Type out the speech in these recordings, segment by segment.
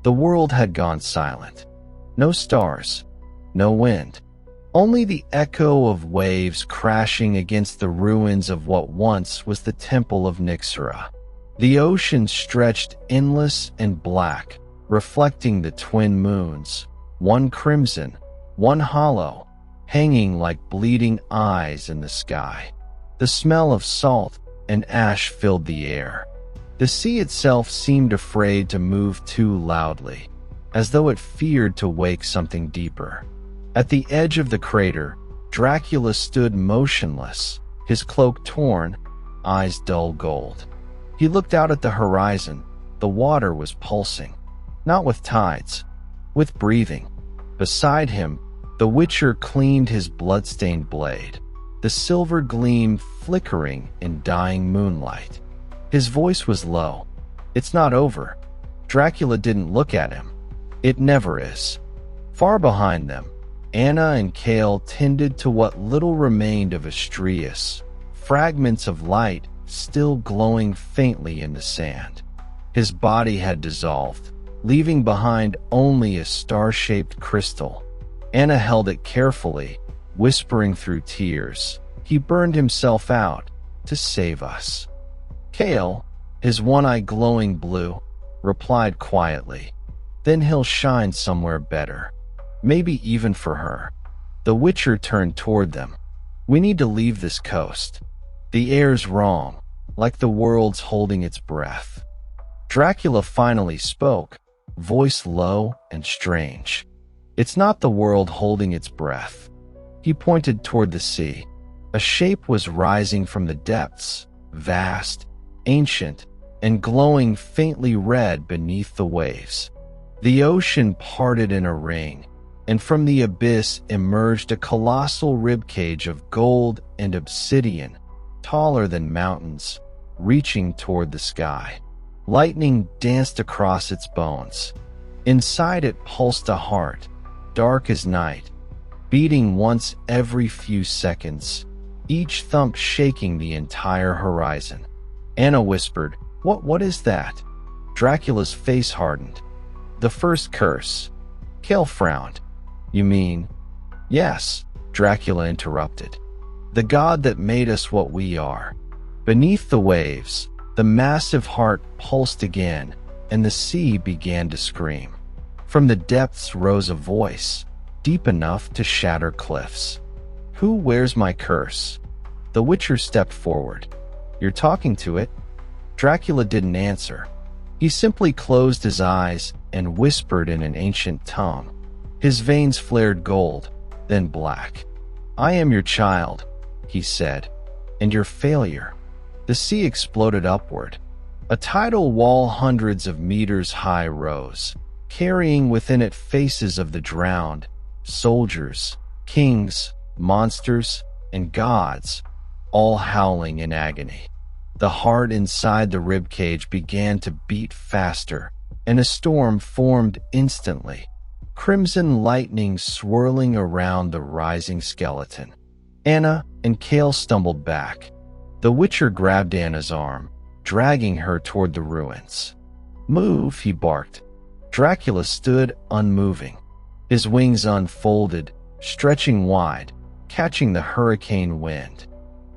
The world had gone silent. No stars, no wind, only the echo of waves crashing against the ruins of what once was the temple of Nixera. The ocean stretched endless and black, reflecting the twin moons, one crimson, one hollow, hanging like bleeding eyes in the sky. The smell of salt and ash filled the air. The sea itself seemed afraid to move too loudly, as though it feared to wake something deeper. At the edge of the crater, Dracula stood motionless, his cloak torn, eyes dull gold. He looked out at the horizon. The water was pulsing, not with tides, with breathing. Beside him, the Witcher cleaned his blood-stained blade, the silver gleam flickering in dying moonlight. His voice was low. "It's not over." Dracula didn't look at him. It never is. Far behind them, Anna and Cale tended to what little remained of Astrius, fragments of light still glowing faintly in the sand. His body had dissolved, leaving behind only a star-shaped crystal. Anna held it carefully, whispering through tears, "He burned himself out to save us." Cale, his one eye glowing blue, replied quietly, "Then he'll shine somewhere better. Maybe even for her." The Witcher turned toward them. "We need to leave this coast. The air's wrong, like the world's holding its breath." Dracula finally spoke, voice low and strange. "It's not the world holding its breath." He pointed toward the sea. A shape was rising from the depths, vast, ancient, and glowing faintly red beneath the waves. The ocean parted in a ring, and from the abyss emerged a colossal ribcage of gold and obsidian, taller than mountains, reaching toward the sky. Lightning danced across its bones. Inside it pulsed a heart, dark as night, beating once every few seconds, each thump shaking the entire horizon. Anna whispered, What is that?" Dracula's face hardened. "The first curse." Cale frowned. "You mean?" "Yes," Dracula interrupted. "The god that made us what we are." Beneath the waves, the massive heart pulsed again, and the sea began to scream. From the depths rose a voice, deep enough to shatter cliffs. "Who wears my curse?" The Witcher stepped forward. "You're talking to it?" Dracula didn't answer. He simply closed his eyes and whispered in an ancient tongue. His veins flared gold, then black. "I am your child," he said, "and your failure." The sea exploded upward. A tidal wall hundreds of meters high rose, carrying within it faces of the drowned, soldiers, kings, monsters, and gods, all howling in agony. The heart inside the ribcage began to beat faster, and a storm formed instantly, crimson lightning swirling around the rising skeleton. Anna and Cale stumbled back. The Witcher grabbed Anna's arm, dragging her toward the ruins. "Move," he barked. Dracula stood unmoving. His wings unfolded, stretching wide, catching the hurricane wind.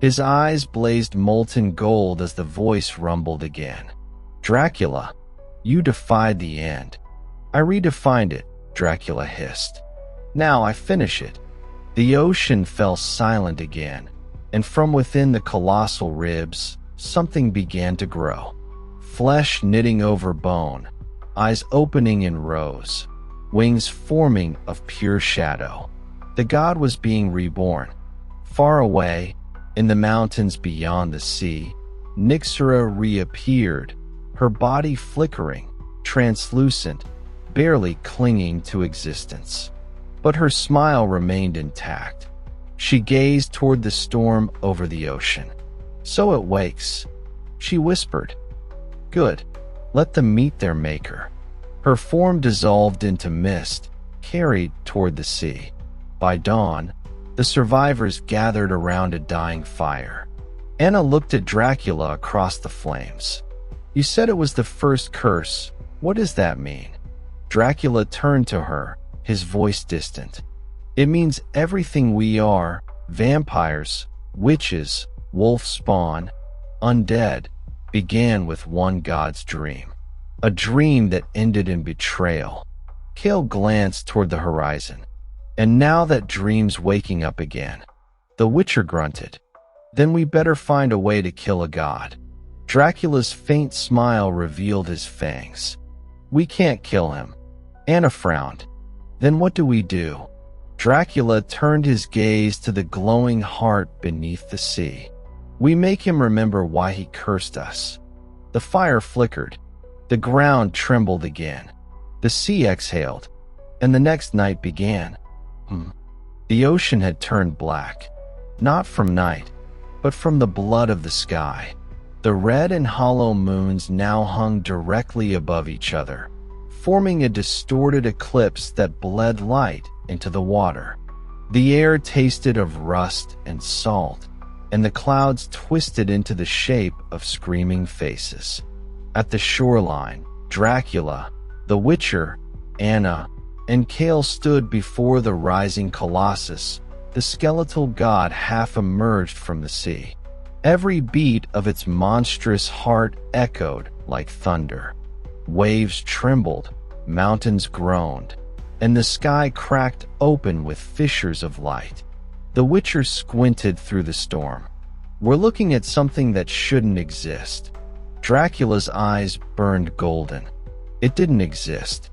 His eyes blazed molten gold as the voice rumbled again. "Dracula, you defied the end." "I redefined it," Dracula hissed. "Now I finish it." The ocean fell silent again, and from within the colossal ribs, something began to grow. Flesh knitting over bone, eyes opening in rows, wings forming of pure shadow. The god was being reborn. Far away, in the mountains beyond the sea, Nixera reappeared, her body flickering, translucent, barely clinging to existence. But her smile remained intact. She gazed toward the storm over the ocean. "So it wakes," she whispered. "Good. Let them meet their maker." Her form dissolved into mist, carried toward the sea. By dawn, the survivors gathered around a dying fire. Anna looked at Dracula across the flames. "You said it was the first curse. What does that mean?" Dracula turned to her, his voice distant. It means everything we are, vampires, witches, wolf spawn, undead, began with one god's dream. A dream that ended in betrayal. Cale glanced toward the horizon. And now that dream's waking up again. The Witcher grunted. Then we better find a way to kill a god. Dracula's faint smile revealed his fangs. We can't kill him. Anna frowned. Then what do we do? Dracula turned his gaze to the glowing heart beneath the sea. We make him remember why he cursed us. The fire flickered. The ground trembled again. The sea exhaled. And the next night began. The ocean had turned black. Not from night, but from the blood of the sky. The red and hollow moons now hung directly above each other, forming a distorted eclipse that bled light into the water. The air tasted of rust and salt, and the clouds twisted into the shape of screaming faces. At the shoreline, Dracula, the Witcher, Anna, and Cale stood before the rising colossus, the skeletal god half emerged from the sea. Every beat of its monstrous heart echoed like thunder. Waves trembled, mountains groaned, and the sky cracked open with fissures of light. The Witcher squinted through the storm. We're looking at something that shouldn't exist. Dracula's eyes burned golden. It didn't exist.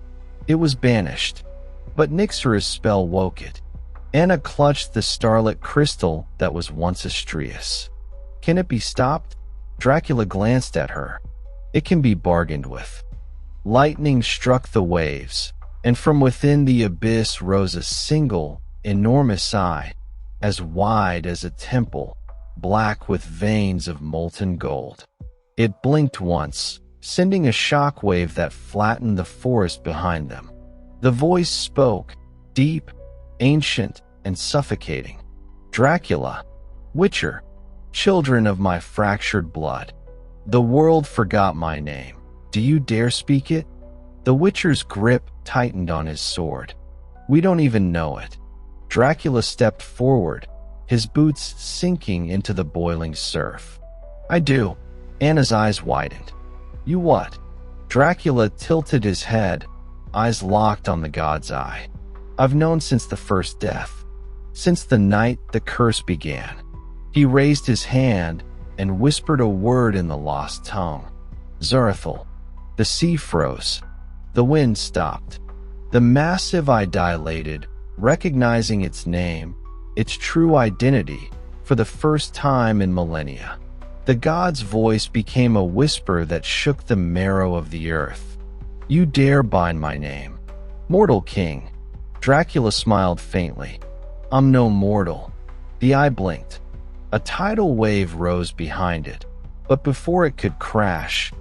It was banished. But Nyxera's spell woke it. Anna clutched the starlit crystal that was once Astrius. Can it be stopped? Dracula glanced at her. It can be bargained with. Lightning struck the waves, and from within the abyss rose a single, enormous eye, as wide as a temple, black with veins of molten gold. It blinked once, sending a shockwave that flattened the forest behind them. The voice spoke, deep, ancient, and suffocating. Dracula, Witcher, children of my fractured blood. The world forgot my name. Do you dare speak it? The Witcher's grip tightened on his sword. We don't even know it. Dracula stepped forward, his boots sinking into the boiling surf. I do. Anna's eyes widened. You what? Dracula tilted his head, eyes locked on the god's eye. I've known since the first death. Since the night the curse began. He raised his hand and whispered a word in the lost tongue. Zarathul. The sea froze. The wind stopped. The massive eye dilated, recognizing its name, its true identity, for the first time in millennia. The god's voice became a whisper that shook the marrow of the earth. You dare bind my name. Mortal king. Dracula smiled faintly. I'm no mortal. The eye blinked. A tidal wave rose behind it, but before it could crash,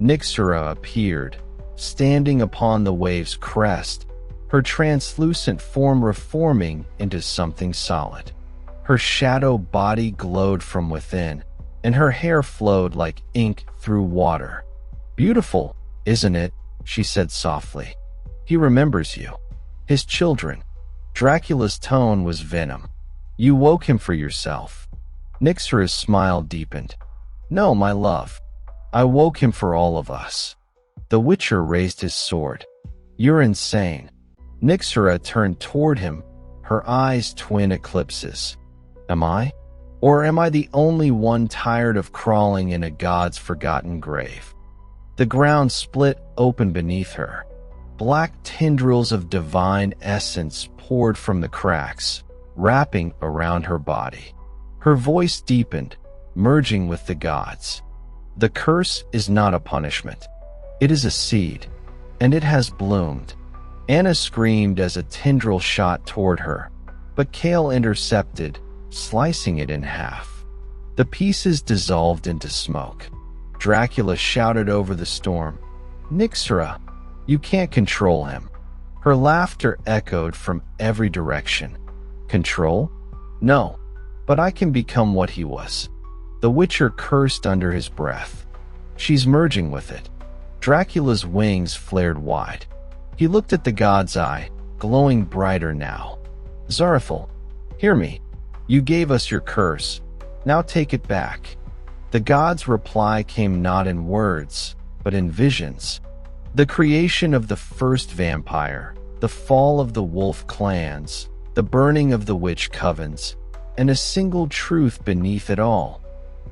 Nyxera appeared, standing upon the wave's crest, her translucent form reforming into something solid. Her shadow body glowed from within, and her hair flowed like ink through water. Beautiful, isn't it? She said softly. He remembers you. His children. Dracula's tone was venom. You woke him for yourself. Nyxera's smile deepened. No, my love. I woke him for all of us. The Witcher raised his sword. You're insane. Nyxera turned toward him, her eyes twin eclipses. Am I? Or am I the only one tired of crawling in a god's forgotten grave? The ground split open beneath her. Black tendrils of divine essence poured from the cracks, wrapping around her body. Her voice deepened, merging with the gods. The curse is not a punishment. It is a seed, and it has bloomed. Anna screamed as a tendril shot toward her, but Cale intercepted, slicing it in half. The pieces dissolved into smoke. Dracula shouted over the storm, Nyxera, you can't control him. Her laughter echoed from every direction. Control? No, but I can become what he was. The Witcher cursed under his breath. She's merging with it. Dracula's wings flared wide. He looked at the god's eye, glowing brighter now. "Zarathil, hear me. You gave us your curse. Now take it back." The god's reply came not in words, but in visions. The creation of the first vampire, the fall of the wolf clans, the burning of the witch covens, and a single truth beneath it all.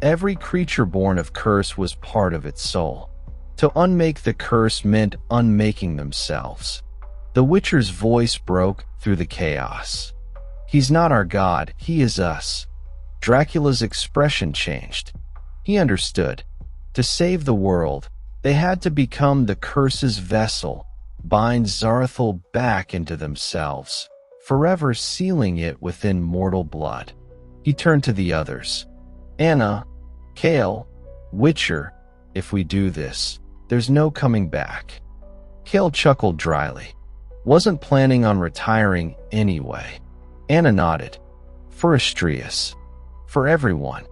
Every creature born of curse was part of its soul. To unmake the curse meant unmaking themselves. The Witcher's voice broke through the chaos. "He's not our god, he is us." Dracula's expression changed. He understood. To save the world, they had to become the curse's vessel, bind Zarathil back into themselves, forever sealing it within mortal blood. He turned to the others. "Anna, Kale, Witcher, if we do this, there's no coming back." Kale chuckled dryly. Wasn't planning on retiring anyway. Anna nodded. "For Astrius. For everyone."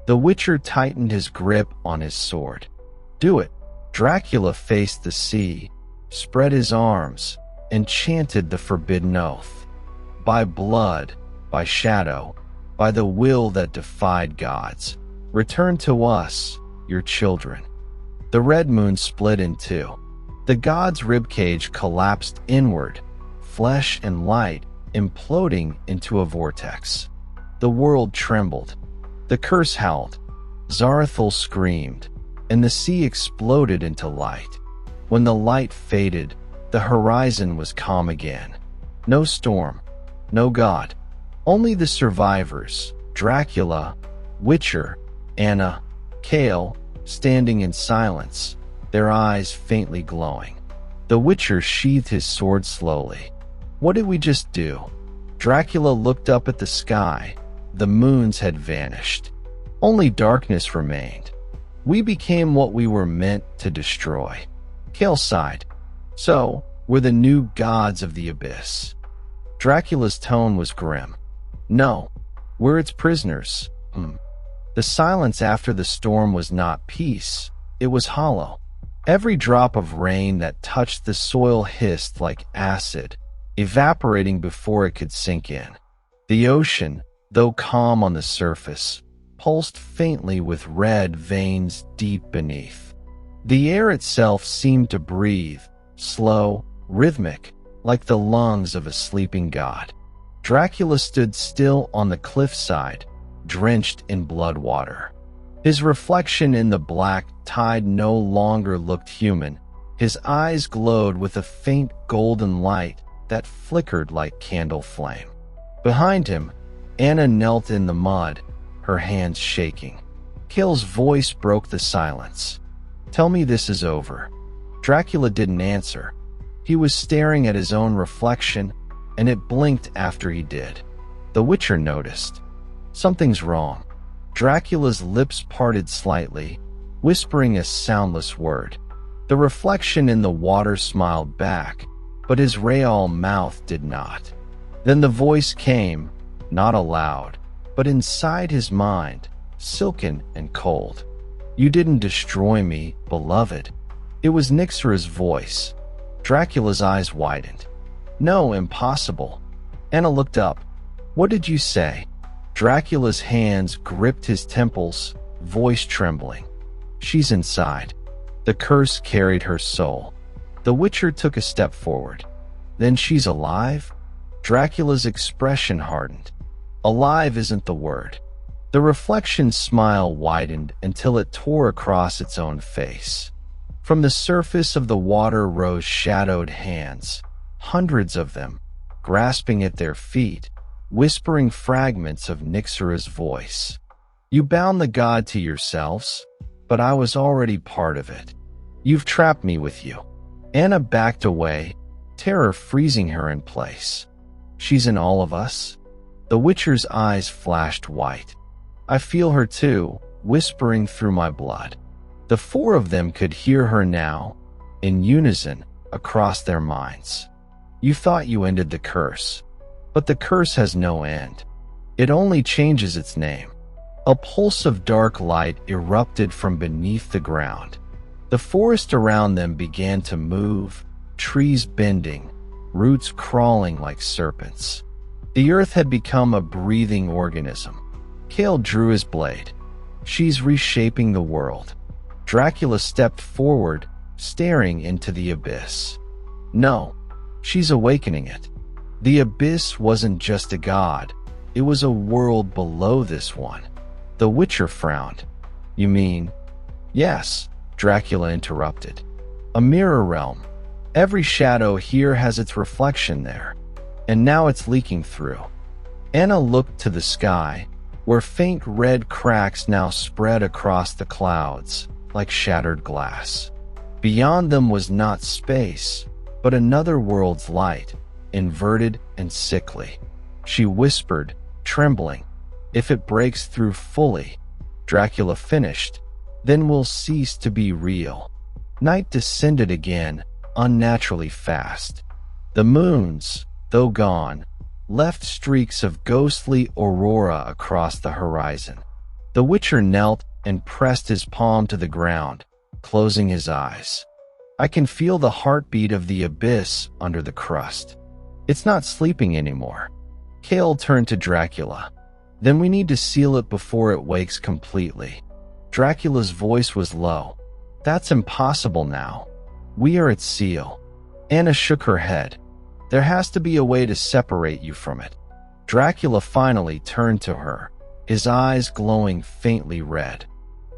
The Witcher tightened his grip on his sword. "Do it." Dracula faced the sea, spread his arms, and chanted the forbidden oath. "By blood, by shadow, by the will that defied gods, return to us, your children." The red moon split in two. The god's ribcage collapsed inward, flesh and light imploding into a vortex. The world trembled. The curse howled. Zarathil screamed, and the sea exploded into light. When the light faded, the horizon was calm again. No storm, no god, only the survivors, Dracula, Witcher, Anna, Kale, standing in silence, their eyes faintly glowing. The Witcher sheathed his sword slowly. "What did we just do?" Dracula looked up at the sky. The moons had vanished. Only darkness remained. "We became what we were meant to destroy." Kale sighed. "So, we're the new gods of the abyss." Dracula's tone was grim. "No, we're its prisoners." The silence after the storm was not peace. It was hollow. Every drop of rain that touched the soil hissed like acid, evaporating before it could sink in. The ocean, though calm on the surface, pulsed faintly with red veins deep beneath. The air itself seemed to breathe, slow, rhythmic, like the lungs of a sleeping god. Dracula stood still on the cliffside, drenched in blood water. His reflection in the black tide no longer looked human. His eyes glowed with a faint golden light that flickered like candle flame. Behind him, Anna knelt in the mud, her hands shaking. Kale's voice broke the silence. "Tell me this is over." Dracula didn't answer. He was staring at his own reflection, and it blinked after he did. The Witcher noticed. "Something's wrong." Dracula's lips parted slightly, whispering a soundless word. The reflection in the water smiled back, but his real mouth did not. Then the voice came, not aloud, but inside his mind, silken and cold. "You didn't destroy me, beloved." It was Nyxra's voice. Dracula's eyes widened. "No, impossible." Anna looked up. "What did you say?" Dracula's hands gripped his temples, voice trembling. "She's inside." The curse carried her soul. The Witcher took a step forward. "Then she's alive?" Dracula's expression hardened. "Alive isn't the word." The reflection's smile widened until it tore across its own face. From the surface of the water rose shadowed hands, hundreds of them, grasping at their feet, whispering fragments of Nyxra's voice. "You bound the god to yourselves, but I was already part of it. You've trapped me with you." Anna backed away, terror freezing her in place. "She's in all of us?" The Witcher's eyes flashed white. "I feel her too, whispering through my blood." The four of them could hear her now, in unison, across their minds. "You thought you ended the curse. But the curse has no end. It only changes its name." A pulse of dark light erupted from beneath the ground. The forest around them began to move, trees bending, roots crawling like serpents. The earth had become a breathing organism. Cale drew his blade. She's reshaping the world. Dracula stepped forward, staring into the abyss. No, she's awakening it. The abyss wasn't just a god. It was a world below this one. The Witcher frowned. You mean? Yes, Dracula interrupted. A mirror realm. Every shadow here has its reflection there, and now it's leaking through. Anna looked to the sky, where faint red cracks now spread across the clouds, like shattered glass. Beyond them was not space, but another world's light, inverted and sickly. She whispered, trembling, "If it breaks through fully," Dracula finished, "then we'll cease to be real." Night descended again, unnaturally fast. The moons, though gone, left streaks of ghostly aurora across the horizon. The Witcher knelt and pressed his palm to the ground, closing his eyes. I can feel the heartbeat of the abyss under the crust. It's not sleeping anymore. Cale turned to Dracula. Then we need to seal it before it wakes completely. Dracula's voice was low. That's impossible now. We are its seal. Anna shook her head. There has to be a way to separate you from it. Dracula finally turned to her, his eyes glowing faintly red.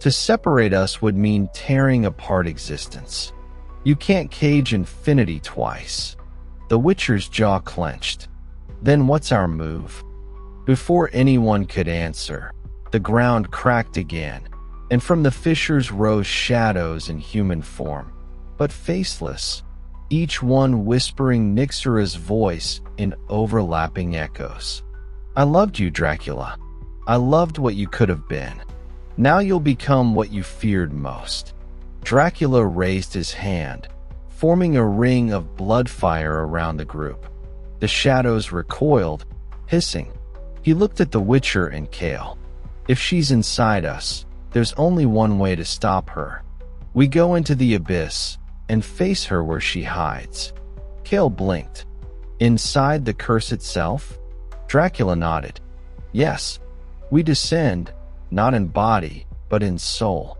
To separate us would mean tearing apart existence. You can't cage infinity twice. The Witcher's jaw clenched. Then what's our move? Before anyone could answer, the ground cracked again, and from the fissures rose shadows in human form, but faceless, each one whispering Nyxura's voice in overlapping echoes. I loved you, Dracula. I loved what you could have been. Now you'll become what you feared most. Dracula raised his hand, forming a ring of blood fire around the group. The shadows recoiled, hissing. He looked at the Witcher and Cale. If she's inside us, there's only one way to stop her. We go into the abyss and face her where she hides. Cale blinked. Inside the curse itself? Dracula nodded. Yes, we descend, not in body, but in soul.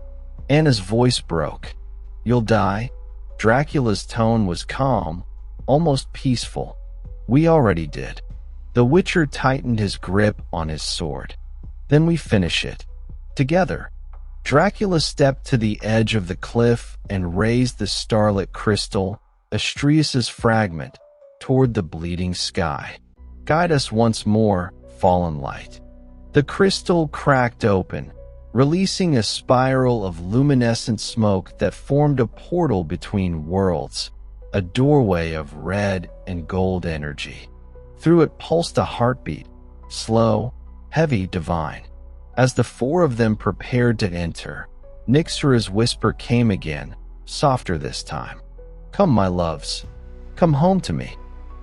Anna's voice broke. You'll die? Dracula's tone was calm, almost peaceful. We already did. The Witcher tightened his grip on his sword. Then we finish it. Together. Dracula stepped to the edge of the cliff and raised the starlit crystal, Astrius's fragment, toward the bleeding sky. Guide us once more, fallen light. The crystal cracked open, releasing a spiral of luminescent smoke that formed a portal between worlds, a doorway of red and gold energy. Through it pulsed a heartbeat, slow, heavy, divine. As the four of them prepared to enter, Nyxura's whisper came again, softer this time. Come, my loves. Come home to me.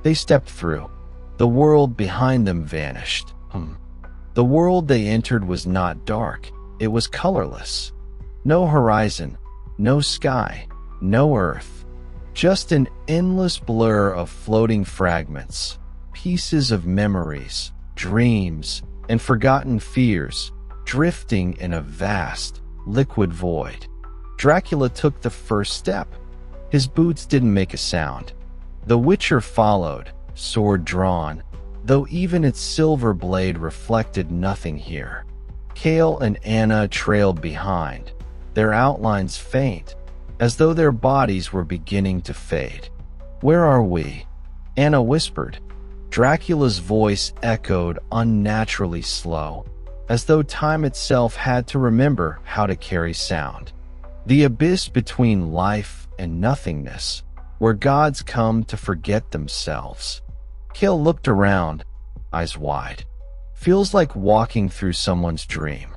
They stepped through. The world behind them vanished. The world they entered was not dark. It was colorless. No horizon, no sky, no earth. Just an endless blur of floating fragments, pieces of memories, dreams, and forgotten fears, drifting in a vast, liquid void. Dracula took the first step. His boots didn't make a sound. The Witcher followed, sword drawn, though even its silver blade reflected nothing here. Cale and Anna trailed behind, their outlines faint, as though their bodies were beginning to fade. Where are we? Anna whispered. Dracula's voice echoed unnaturally slow, as though time itself had to remember how to carry sound. The abyss between life and nothingness, where gods come to forget themselves. Cale looked around, eyes wide. Feels like walking through someone's dream.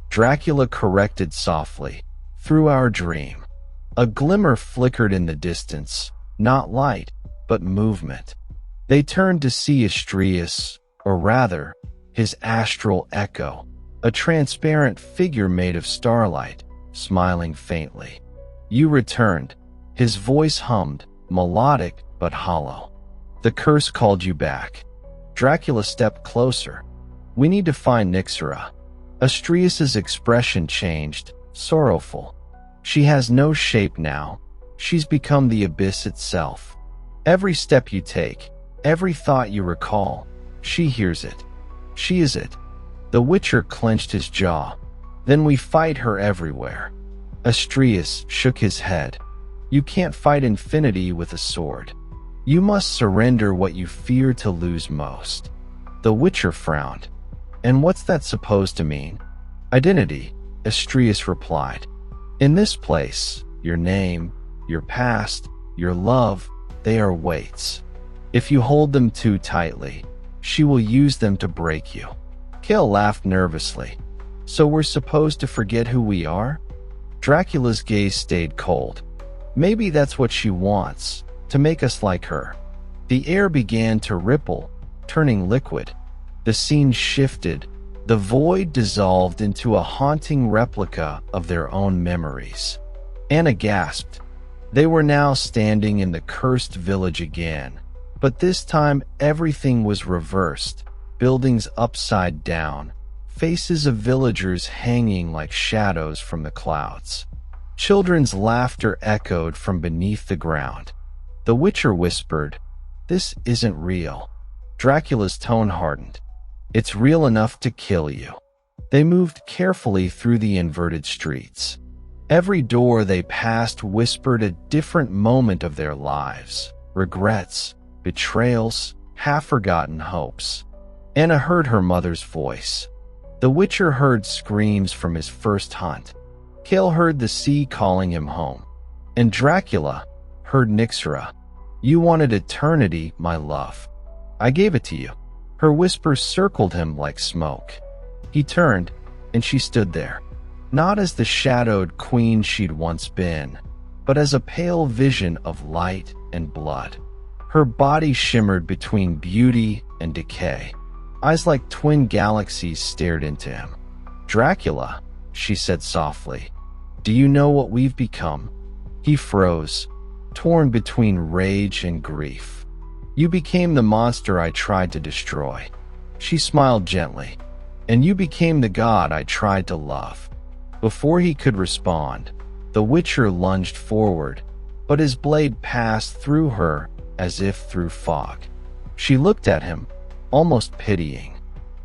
Dracula corrected softly. Through our dream. A glimmer flickered in the distance, not light, but movement. They turned to see Astrius, or rather, his astral echo, a transparent figure made of starlight, smiling faintly. You returned. His voice hummed, melodic but hollow. The curse called you back. Dracula stepped closer. We need to find Nyxera. Astrius's expression changed, sorrowful. She has no shape now. She's become the abyss itself. Every step you take, every thought you recall, she hears it. She is it. The Witcher clenched his jaw. Then we fight her everywhere. Astrius shook his head. You can't fight infinity with a sword. You must surrender what you fear to lose most. The Witcher frowned. And what's that supposed to mean? Identity, Astrius replied. In this place, your name, your past, your love, they are weights. If you hold them too tightly, she will use them to break you. Kale laughed nervously. So we're supposed to forget who we are? Dracula's gaze stayed cold. Maybe that's what she wants, to make us like her. The air began to ripple, turning liquid. The scene shifted. The void dissolved into a haunting replica of their own memories. Anna gasped. They were now standing in the cursed village again. But this time everything was reversed. Buildings upside down. Faces of villagers hanging like shadows from the clouds. Children's laughter echoed from beneath the ground. The Witcher whispered, "This isn't real." Dracula's tone hardened. "It's real enough to kill you." They moved carefully through the inverted streets. Every door they passed whispered a different moment of their lives. Regrets, betrayals, half-forgotten hopes. Anna heard her mother's voice. The Witcher heard screams from his first hunt. Kale heard the sea calling him home. And Dracula heard Nyxera. "You wanted eternity, my love. I gave it to you." Her whispers circled him like smoke. He turned, and she stood there. Not as the shadowed queen she'd once been, but as a pale vision of light and blood. Her body shimmered between beauty and decay. Eyes like twin galaxies stared into him. "Dracula," she said softly, "do you know what we've become?" He froze, torn between rage and grief. "You became the monster I tried to destroy." She smiled gently. "And you became the god I tried to love." Before he could respond, the Witcher lunged forward, but his blade passed through her as if through fog. She looked at him, almost pitying.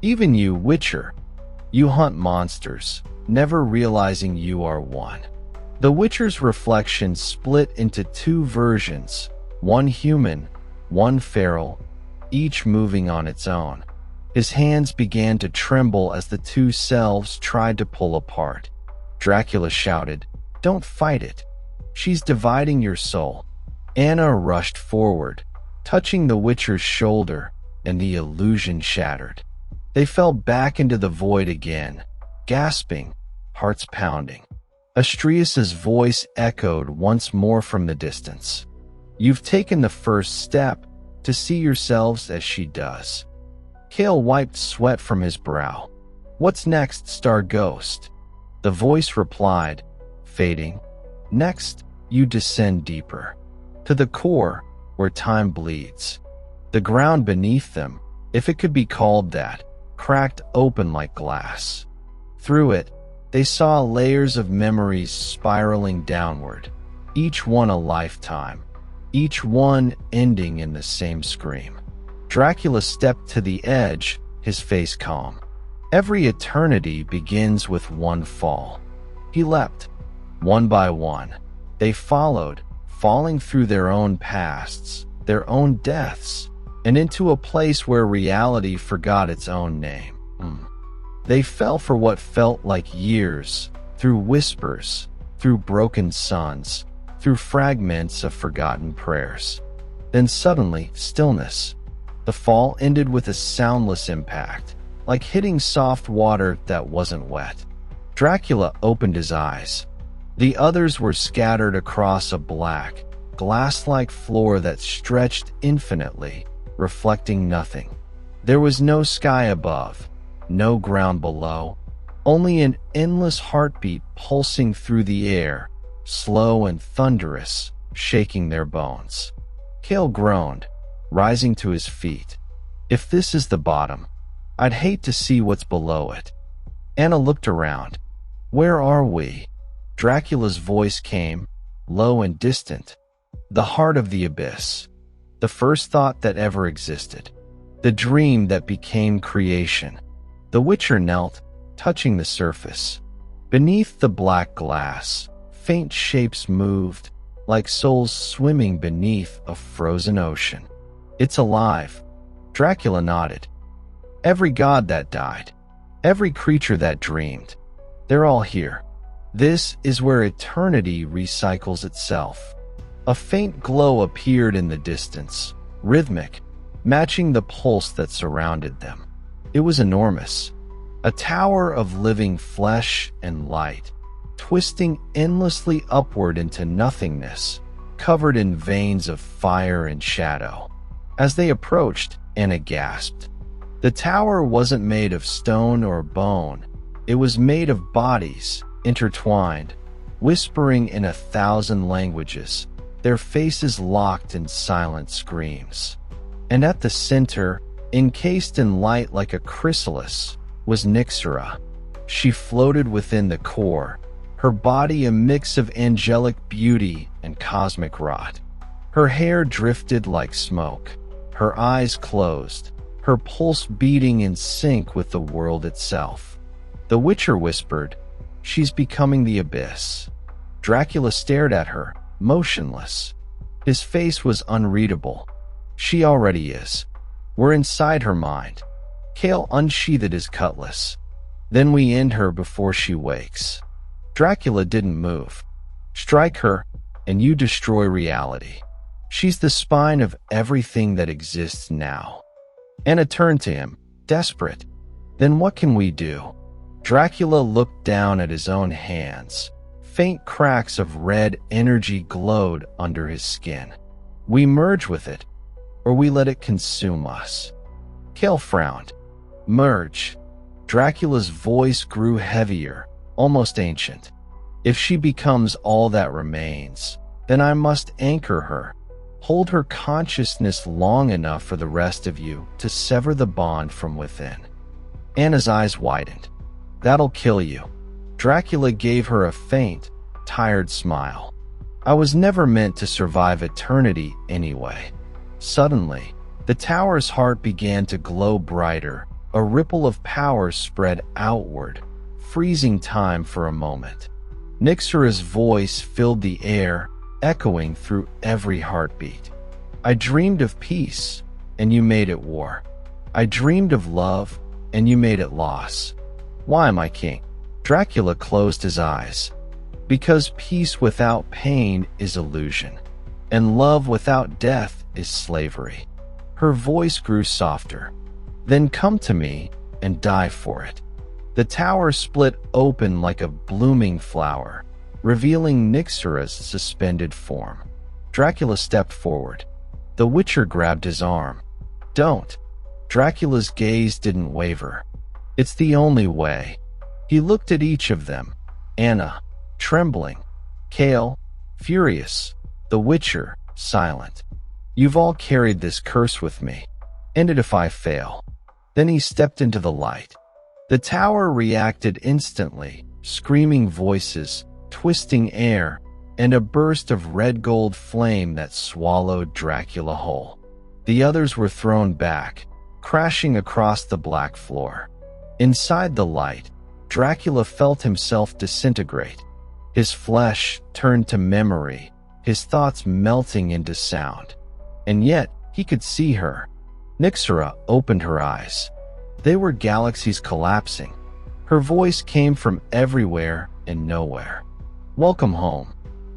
"Even you, Witcher, you hunt monsters, never realizing you are one." The Witcher's reflection split into two versions, one human, one feral, each moving on its own. His hands began to tremble as the two selves tried to pull apart. Dracula shouted, "Don't fight it. She's dividing your soul." Anna rushed forward, touching the Witcher's shoulder, and the illusion shattered. They fell back into the void again, gasping, hearts pounding. Astrius's voice echoed once more from the distance. "You've taken the first step to see yourselves as she does." Kale wiped sweat from his brow. "What's next, Star Ghost?" The voice replied, fading. "Next, you descend deeper. To the core, where time bleeds." The ground beneath them, if it could be called that, cracked open like glass. Through it, they saw layers of memories spiraling downward, each one a lifetime, each one ending in the same scream. Dracula stepped to the edge, his face calm. Every eternity begins with one fall. He leapt. One by one, they followed, falling through their own pasts, their own deaths, and into a place where reality forgot its own name. They fell for what felt like years, through whispers, through broken suns, through fragments of forgotten prayers. Then suddenly, stillness. The fall ended with a soundless impact, like hitting soft water that wasn't wet. Dracula opened his eyes. The others were scattered across a black, glass-like floor that stretched infinitely, reflecting nothing. There was no sky above, no ground below, only an endless heartbeat pulsing through the air, slow and thunderous, shaking their bones. Cale groaned, rising to his feet. If this is the bottom, I'd hate to see what's below it. Anna looked around. Where are we? Dracula's voice came, low and distant. The heart of the abyss. The first thought that ever existed. The dream that became creation. The Witcher knelt, touching the surface. Beneath the black glass, faint shapes moved, like souls swimming beneath a frozen ocean. It's alive. Dracula nodded. Every god that died, every creature that dreamed, they're all here. This is where eternity recycles itself. A faint glow appeared in the distance, rhythmic, matching the pulse that surrounded them. It was enormous. A tower of living flesh and light, twisting endlessly upward into nothingness, covered in veins of fire and shadow. As they approached, Anna gasped. The tower wasn't made of stone or bone. It was made of bodies, intertwined, whispering in 1,000 languages, their faces locked in silent screams. And at the center, encased in light like a chrysalis, was Nyxera. She floated within the core, her body a mix of angelic beauty and cosmic rot. Her hair drifted like smoke, her eyes closed, her pulse beating in sync with the world itself. The Witcher whispered, "She's becoming the abyss." Dracula stared at her, motionless. His face was unreadable. She already is. We're inside her mind. Cale unsheathed his cutlass. Then we end her before she wakes. Dracula didn't move. Strike her, and you destroy reality. She's the spine of everything that exists now. Anna turned to him, desperate. Then what can we do? Dracula looked down at his own hands. Faint cracks of red energy glowed under his skin. We merge with it, or we let it consume us. Cale frowned. Merge. Dracula's voice grew heavier, almost ancient. If she becomes all that remains, then I must anchor her. Hold her consciousness long enough for the rest of you to sever the bond from within. Anna's eyes widened. That'll kill you. Dracula gave her a faint, tired smile. I was never meant to survive eternity anyway. Suddenly, the tower's heart began to glow brighter. A ripple of power spread outward, freezing time for a moment. Nyxera's voice filled the air, echoing through every heartbeat. I dreamed of peace, and you made it war. I dreamed of love, and you made it loss. Why am I king? Dracula closed his eyes. Because peace without pain is illusion, and love without death is slavery. Her voice grew softer. Then come to me and die for it. The tower split open like a blooming flower, revealing Nyxera's suspended form. Dracula stepped forward. The Witcher grabbed his arm. Don't. Dracula's gaze didn't waver. It's the only way. He looked at each of them. Anna, trembling. Cale, furious. The Witcher, silent. You've all carried this curse with me. End it if I fail. Then he stepped into the light. The tower reacted instantly, screaming voices, twisting air, and a burst of red gold flame that swallowed Dracula whole. The others were thrown back, crashing across the black floor. Inside the light, Dracula felt himself disintegrate. His flesh turned to memory, his thoughts melting into sound. And yet, he could see her. Nyxera opened her eyes. They were galaxies collapsing. Her voice came from everywhere and nowhere. Welcome home.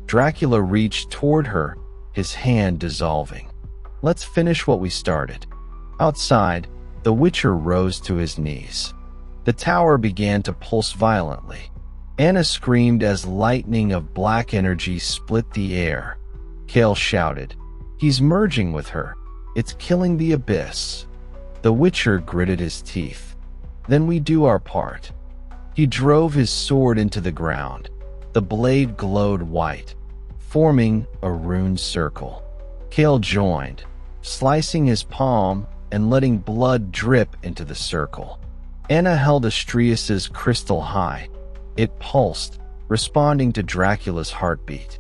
Dracula reached toward her, his hand dissolving. Let's finish what we started. Outside, the Witcher rose to his knees. The tower began to pulse violently. Anna screamed as lightning of black energy split the air. Cale shouted, "He's merging with her. It's killing the abyss." The Witcher gritted his teeth. Then we do our part. He drove his sword into the ground. The blade glowed white. forming a rune circle. Kale joined, slicing his palm and letting blood drip into the circle. Anna held Astrius's crystal high. It pulsed, responding to Dracula's heartbeat.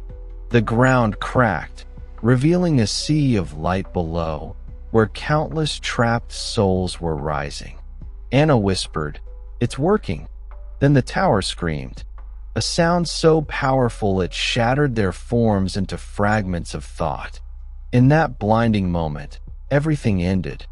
The ground cracked, revealing a sea of light below, where countless trapped souls were rising. Anna whispered, "It's working." Then the tower screamed, a sound so powerful it shattered their forms into fragments of thought. In that blinding moment, everything ended.